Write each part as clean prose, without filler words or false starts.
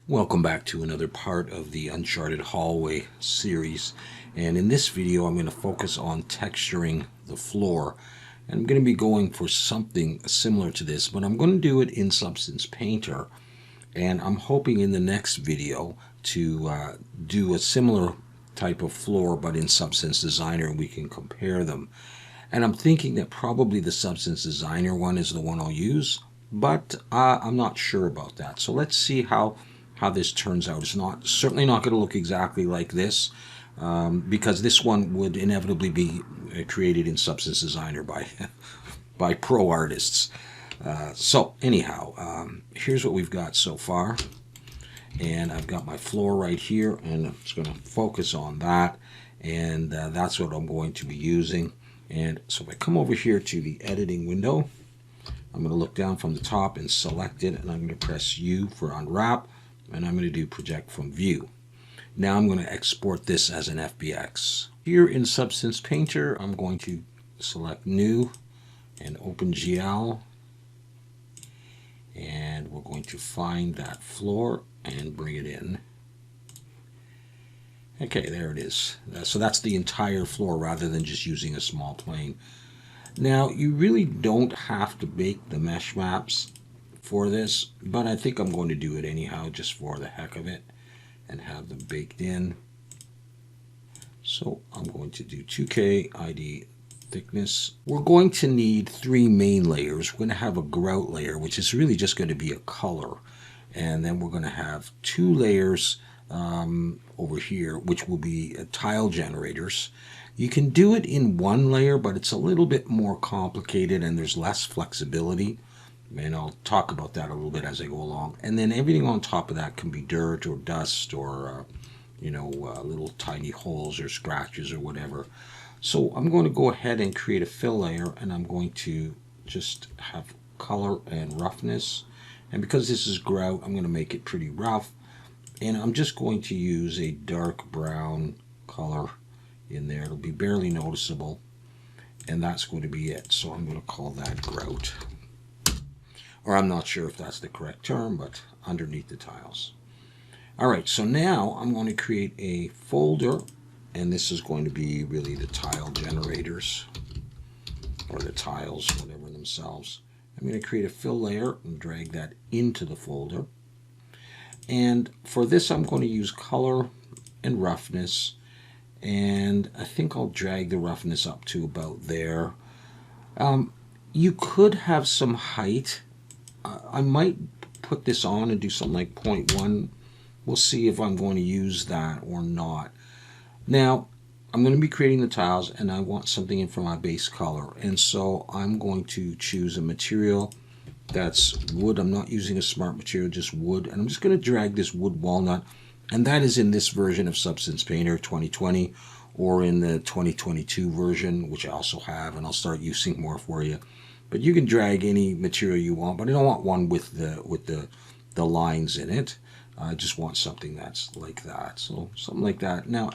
Welcome back to another part of the Uncharted hallway series, and in this video I'm going to focus on texturing the floor, and I'm going to be going for something similar to this, but I'm going to do it in Substance Painter, and I'm hoping in the next video to do a similar type of floor but in Substance Designer, and we can compare them. And I'm thinking that probably the Substance Designer one is the one I'll use, but I'm not sure about that. So let's see how this turns out. It's certainly not going to look exactly like this, because this one would inevitably be created in Substance Designer by by pro artists. So anyhow, here's what we've got so far, and I've got my floor right here, and I'm just going to focus on that, and that's what I'm going to be using. And so if I come over here to the editing window, I'm going to look down from the top and select it, and I'm going to press U for Unwrap, and I'm going to do Project from View. Now I'm going to export this as an FBX. Here in Substance Painter, I'm going to select New and OpenGL, and we're going to find that floor and bring it in. Okay, there it is. So that's the entire floor rather than just using a small plane. Now, you really don't have to bake the mesh maps for this, but I think I'm going to do it anyhow just for the heck of it and have them baked in. So I'm going to do 2K ID thickness. We're going to need 3 main layers. We're going to have a grout layer, which is really just going to be a color. And then we're going to have 2 layers over here, which will be tile generators. You can do it in 1 layer, but it's a little bit more complicated and there's less flexibility. And I'll talk about that a little bit as I go along. And then everything on top of that can be dirt or dust or, little tiny holes or scratches or whatever. So I'm going to go ahead and create a fill layer, and I'm going to just have color and roughness. And because this is grout, I'm going to make it pretty rough. And I'm just going to use a dark brown color in there. It'll be barely noticeable. And that's going to be it. So I'm going to call that grout. Or I'm not sure if that's the correct term, but underneath the tiles. All right, so now I'm going to create a folder. And this is going to be really the tile generators. Or the tiles, whatever themselves. I'm going to create a fill layer and drag that into the folder. And for this, I'm going to use color and roughness. And I think I'll drag the roughness up to about there. You could have some height. I might put this on and do something like 0.1. We'll see if I'm going to use that or not. Now, I'm going to be creating the tiles, and I want something in for my base color. And so I'm going to choose a material that's wood. I'm not using a smart material, just wood. And I'm just going to drag this wood walnut. And that is in this version of Substance Painter 2020 or in the 2022 version, which I also have, and I'll start using more for you. But you can drag any material you want, but I don't want one with the lines in it. I just want something that's like that. So something like that. Now,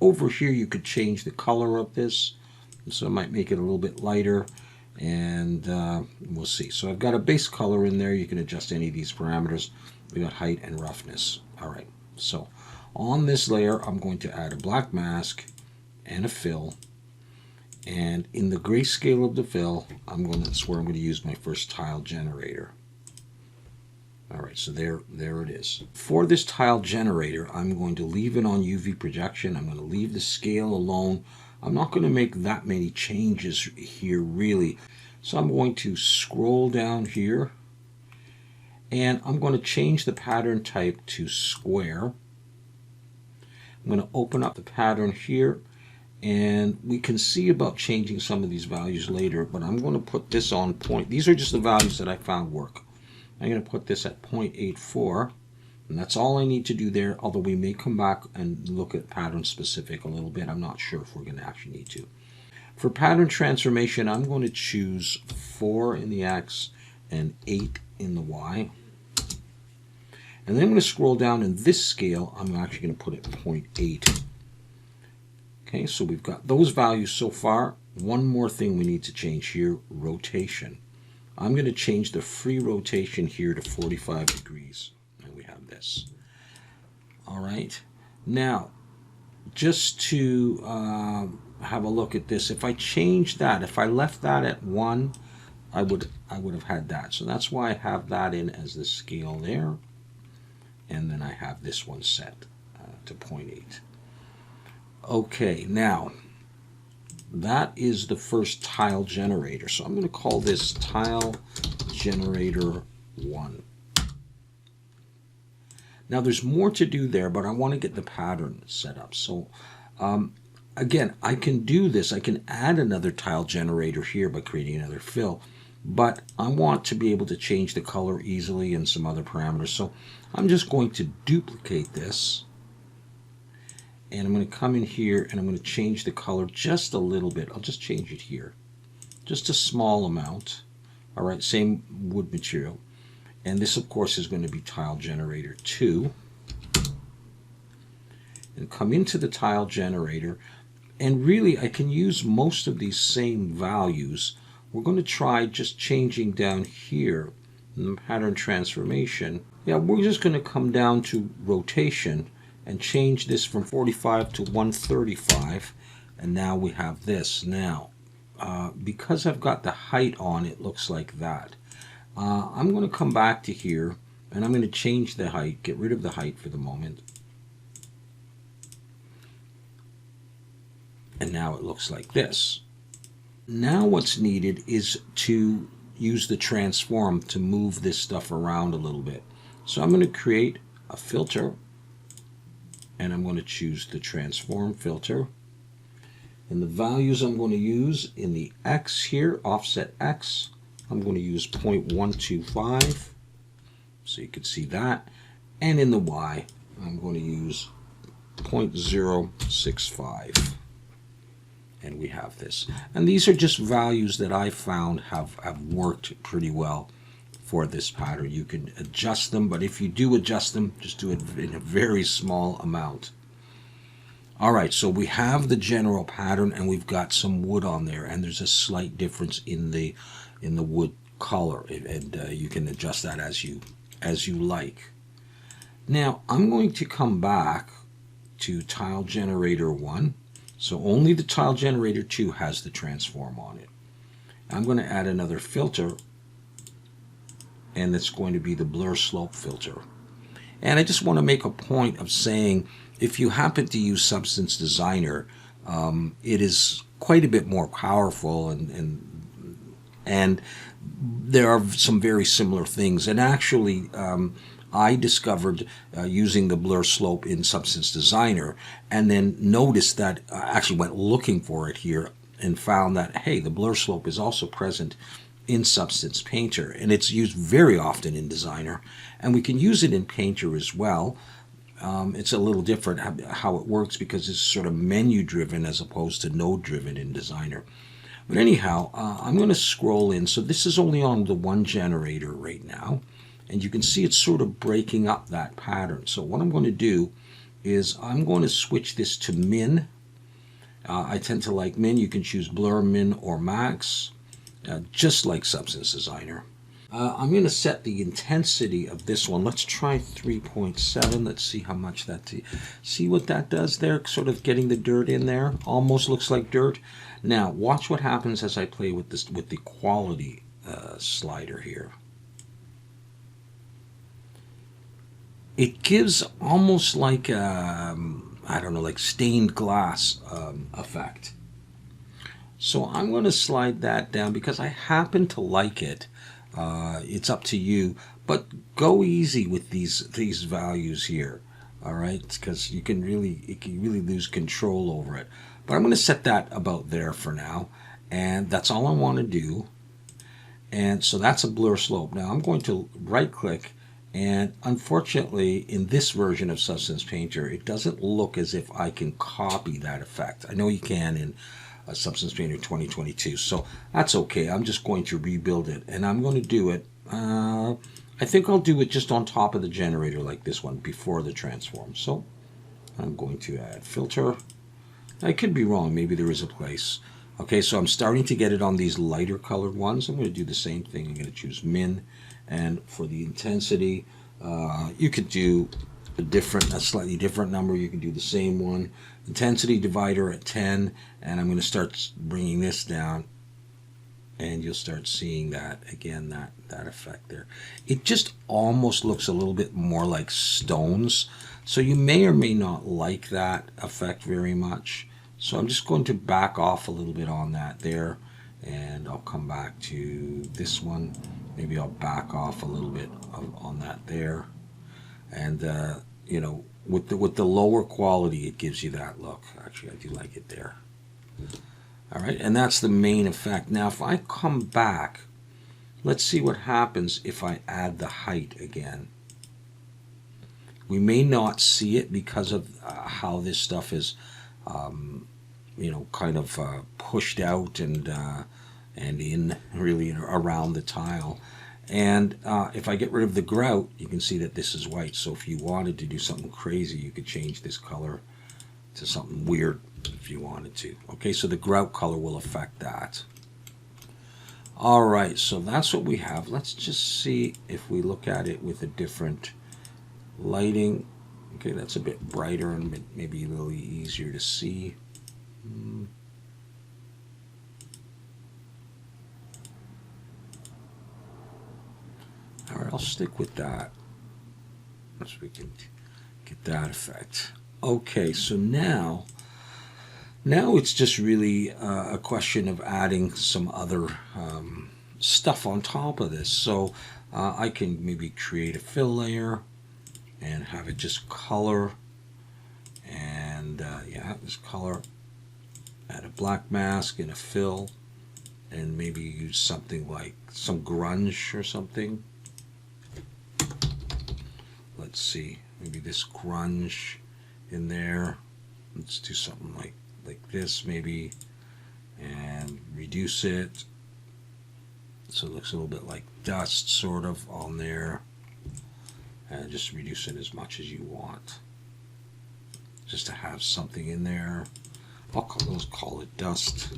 over here, you could change the color of this. So I might make it a little bit lighter. And we'll see. So I've got a base color in there. You can adjust any of these parameters. We got height and roughness. All right. So on this layer, I'm going to add a black mask and a fill. And in the grayscale of the fill, that's where I'm going to use my first tile generator. All right, so there it is. For this tile generator, I'm going to leave it on UV projection. I'm going to leave the scale alone. I'm not going to make that many changes here, really. So I'm going to scroll down here, and I'm going to change the pattern type to square. I'm going to open up the pattern here, and we can see about changing some of these values later, but I'm going to put this on point. These are just the values that I found work. I'm going to put this at 0.84. And that's all I need to do there, although we may come back and look at pattern specific a little bit. I'm not sure if we're going to actually need to. For pattern transformation, I'm going to choose 4 in the X and 8 in the Y. And then I'm going to scroll down in this scale. I'm actually going to put it 0.8. Okay, so we've got those values so far. One more thing we need to change here, rotation. I'm going to change the free rotation here to 45 degrees. And we have this. All right. Now, just to have a look at this, if I change that, if I left that at 1, I would have had that. So that's why I have that in as the scale there. And then I have this one set to 0.8. Okay, now that is the first tile generator. So I'm going to call this tile generator 1. Now there's more to do there, but I want to get the pattern set up. So again, I can do this. I can add another tile generator here by creating another fill, but I want to be able to change the color easily and some other parameters. So I'm just going to duplicate this, and I'm going to come in here and I'm going to change the color just a little bit. I'll just change it here, just a small amount. All right, same wood material. And this, of course, is going to be tile generator 2. And come into the tile generator. And really, I can use most of these same values. We're going to try just changing down here in the pattern transformation. Yeah, we're just going to come down to rotation and change this from 45 to 135. And now we have this. Now, because I've got the height on, it looks like that. I'm going to come back to here and I'm going to change the height, get rid of the height for the moment. And now it looks like this. Now what's needed is to use the transform to move this stuff around a little bit. So I'm going to create a filter and I'm going to choose the transform filter. And the values I'm going to use in the X here, offset X, I'm going to use 0.125, so you can see that. And in the Y, I'm going to use 0.065. And we have this. And these are just values that I found have worked pretty well for this pattern. You can adjust them, but if you do adjust them, just do it in a very small amount. All right, so we have the general pattern and we've got some wood on there, and there's a slight difference in the wood color, and you can adjust that as you like. Now I'm going to come back to tile generator 1. So only the tile generator 2 has the transform on it. I'm going to add another filter, and it's going to be the blur slope filter. And I just want to make a point of saying, if you happen to use Substance Designer, it is quite a bit more powerful, and there are some very similar things. And actually, I discovered using the blur slope in Substance Designer, and then noticed that I actually went looking for it here and found that, hey, the blur slope is also present in Substance Painter, and it's used very often in Designer, and we can use it in Painter as well. It's a little different how it works because it's sort of menu driven as opposed to node driven in Designer. But anyhow, I'm going to scroll in. So this is only on the one generator right now, and you can see it's sort of breaking up that pattern. So what I'm going to do is I'm going to switch this to min. I tend to like min. You can choose blur, min, or max, just like Substance Designer. I'm going to set the intensity of this one. Let's try 3.7. Let's see how much that... See what that does there? Sort of getting the dirt in there. Almost looks like dirt. Now, watch what happens as I play with this, with the quality slider here. It gives almost like, I don't know, like stained glass effect. So I'm going to slide that down because I happen to like it. It's up to you, but go easy with these values here. All right, because you can really lose control over it. But I'm going to set that about there for now, and that's all I want to do. And so that's a blur slope. Now I'm going to right click, and unfortunately in this version of Substance Painter it doesn't look as if I can copy that effect. I know you can in Substance Painter 2022, so that's okay. I'm just going to rebuild it, and I'm going to do it, I think I'll do it just on top of the generator like this one before the transform. So I'm going to add filter. I could be wrong, maybe there is a place. Okay, so I'm starting to get it on these lighter colored ones. I'm going to do the same thing. I'm going to choose min, and for the intensity you could do a slightly different number. You can do the same one. Intensity divider at 10, and I'm going to start bringing this down, and you'll start seeing that again, that effect there. It just almost looks a little bit more like stones, so you may or may not like that effect very much. So I'm just going to back off a little bit on that there, and I'll come back to this one. Maybe I'll back off a little bit on that there, and you know, with the lower quality, it gives you that look. Actually, I do like it there. All right, and that's the main effect. Now, if I come back, let's see what happens if I add the height again. We may not see it because of how this stuff is, you know, kind of pushed out and in really around the tile. And if I get rid of the grout, you can see that this is white. So if you wanted to do something crazy, you could change this color to something weird if you wanted to. Okay, so the grout color will affect that. All right, so that's what we have. Let's just see if we look at it with a different lighting. Okay, that's a bit brighter and maybe a little easier to see. All right, I'll stick with that so we can get that effect. Okay, so now it's just really a question of adding some other stuff on top of this. So I can maybe create a fill layer and have it just color, and yeah, this color, add a black mask and a fill, and maybe use something like some grunge or something. Let's see, maybe this grunge in there. Let's do something like this maybe, and reduce it so it looks a little bit like dust sort of on there, and just reduce it as much as you want, just to have something in there. Let's call it dust,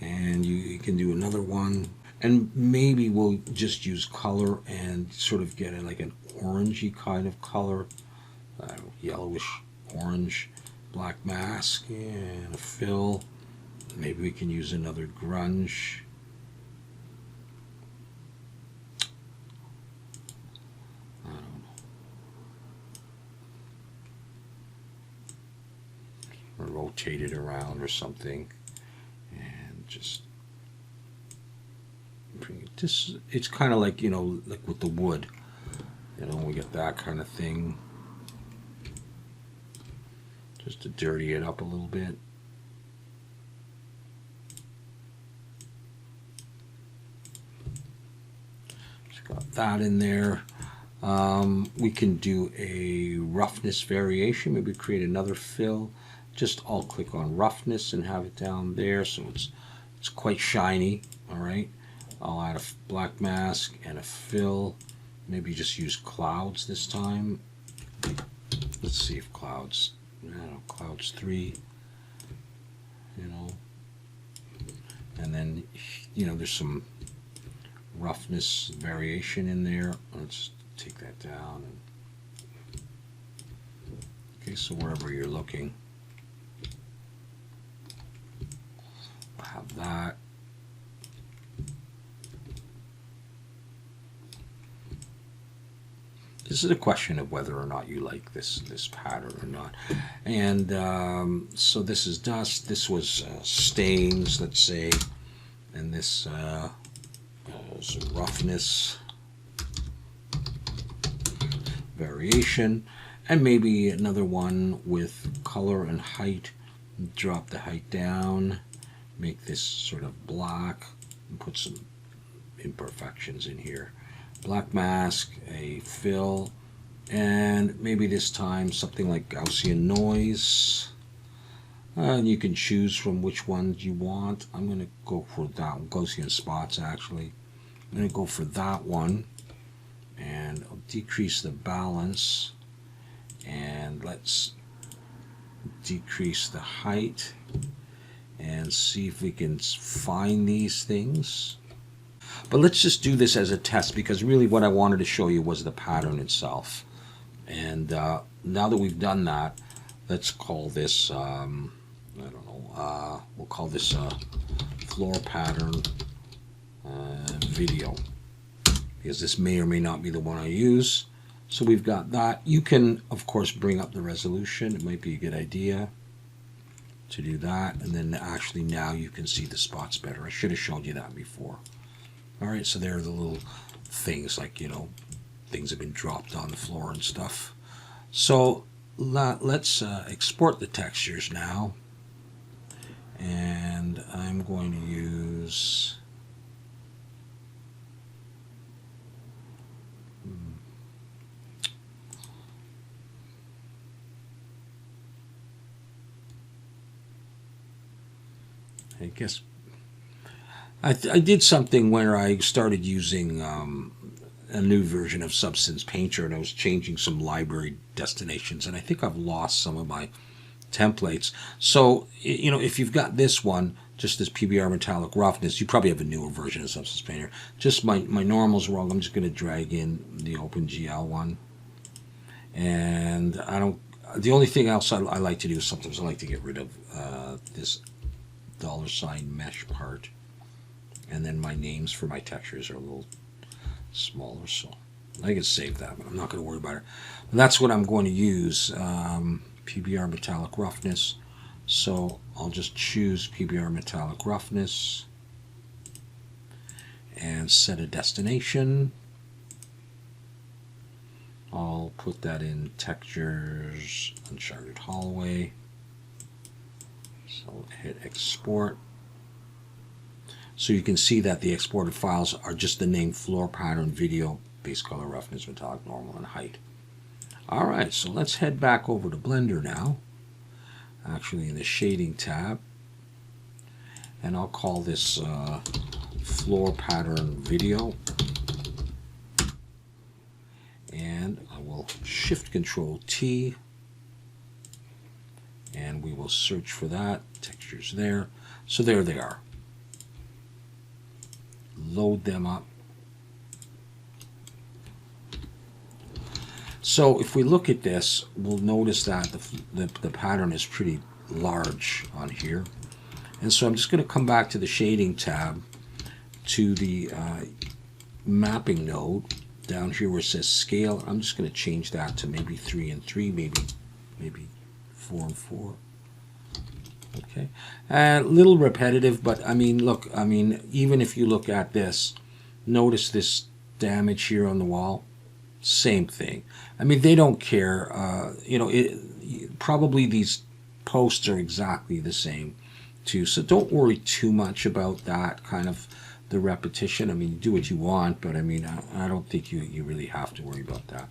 and you can do another one. And maybe we'll just use color and sort of get like an orangey kind of color, yellowish orange, black mask and a fill. Maybe we can use another grunge. I don't know. Or rotate it around or something, and just this. It's kind of like, you know, like with the wood, you know, we get that kind of thing, just to dirty it up a little bit. Just got that in there. We can do a roughness variation. Maybe create another fill. Just I'll click on roughness and have it down there, so it's quite shiny. All right. I'll add a black mask and a fill. Maybe just use clouds this time. Let's see if clouds, I don't know, clouds 3, you know. And then, you know, there's some roughness variation in there. Let's take that down. Okay, so wherever you're looking, I'll have that. This is a question of whether or not you like this pattern or not. And so this is dust. This was stains, let's say, and this is roughness variation, and maybe another one with color and height. Drop the height down, make this sort of black, and put some imperfections in here. Black mask, a fill, and maybe this time something like Gaussian noise. And you can choose from which ones you want. I'm going to go for that one, Gaussian spots actually. I'm going to go for that one, and I'll decrease the balance, and let's decrease the height and see if we can find these things. But let's just do this as a test, because really what I wanted to show you was the pattern itself. And now that we've done that, let's call this, I don't know, we'll call this floor pattern video, because this may or may not be the one I use. So we've got that. You can, of course, bring up the resolution. It might be a good idea to do that. And then actually now you can see the spots better. I should have shown you that before. All right, so there are the little things like, you know, things have been dropped on the floor and stuff. So let's export the textures now. And I'm going to use I guess I did something where I started using a new version of Substance Painter, and I was changing some library destinations, and I think I've lost some of my templates. So, you know, if you've got this one, just this PBR metallic roughness, you probably have a newer version of Substance Painter. Just my normal's wrong. I'm just going to drag in the OpenGL one. And I don't, the only thing else I like to do is sometimes I like to get rid of this $ mesh part. And then my names for my textures are a little smaller, so I can save that, but I'm not going to worry about it. And that's what I'm going to use, PBR metallic roughness. So I'll just choose PBR metallic roughness and set a destination. I'll put that in textures, Uncharted hallway. So hit export. So you can see that the exported files are just the name floor pattern video, base color, roughness, metallic, normal, and height. All right, so let's head back over to Blender now. Actually in the shading tab. And I'll call this floor pattern video. And I will Shift Control T. And we will search for that. Textures there. So there they are. Load them up. So if we look at this, we'll notice that the pattern is pretty large on here. And so I'm just going to come back to the shading tab, to the mapping node down here where it says scale. I'm just going to change that to maybe 3 and 3, maybe 4 and 4. Okay, a little repetitive, but I mean, look, I mean, even if you look at this, notice this damage here on the wall. Same thing. I mean, they don't care. You know, probably these posts are exactly the same too. So don't worry too much about that kind of the repetition. I mean, do what you want, but I mean, I don't think you really have to worry about that.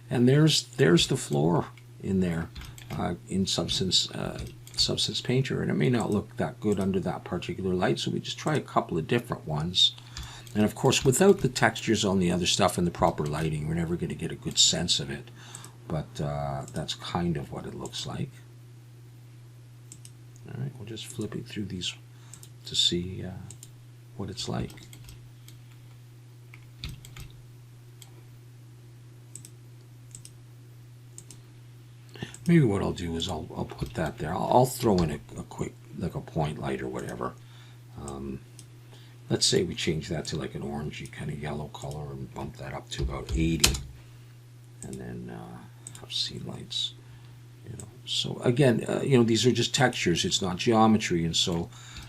And there's the floor in there in Substance Painter, and it may not look that good under that particular light, so we just try a couple of different ones. And of course, without the textures on the other stuff and the proper lighting, we're never going to get a good sense of it. But that's kind of what it looks like. All right, we'll just flip it through these to see what it's like. Maybe what I'll do is I'll put that there. I'll throw in a quick, like a point light or whatever. Let's say we change that to like an orangey kind of yellow color and bump that up to about 80. And then have scene lights. You know. So again, you know, these are just textures. It's not geometry, and so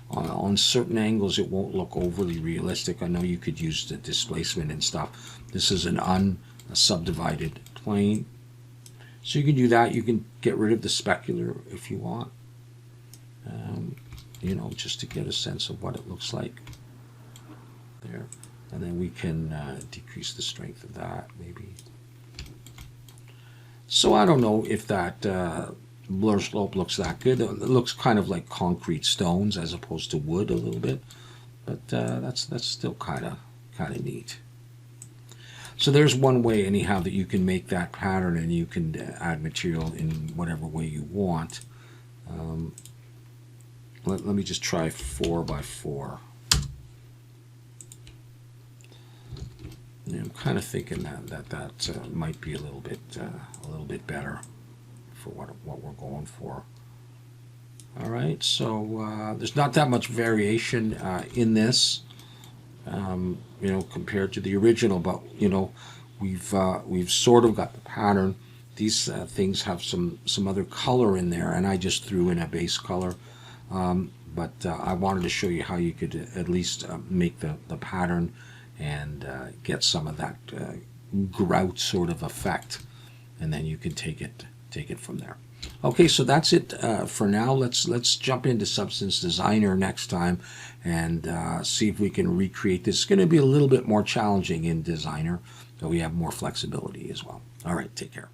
on certain angles it won't look overly realistic. I know you could use the displacement and stuff. This is an unsubdivided plane. So you can do that. You can get rid of the specular if you want, you know, just to get a sense of what it looks like there. And then we can decrease the strength of that, maybe. So I don't know if that blur slope looks that good. It looks kind of like concrete stones as opposed to wood a little bit, but that's still kind of neat. So there's one way anyhow that you can make that pattern, and you can add material in whatever way you want. Let me just try 4 by 4. I'm kind of thinking that might be a little bit better for what we're going for. All right, so there's not that much variation in this, compared to the original, but we've sort of got the pattern. These things have some other color in there, and I just threw in a base color. But I wanted to show you how you could at least make the pattern and get some of that grout sort of effect, and then you can take it from there. Okay, so that's it for now. Let's jump into Substance Designer next time and see if we can recreate this. It's going to be a little bit more challenging in Designer, but we have more flexibility as well. All right, take care.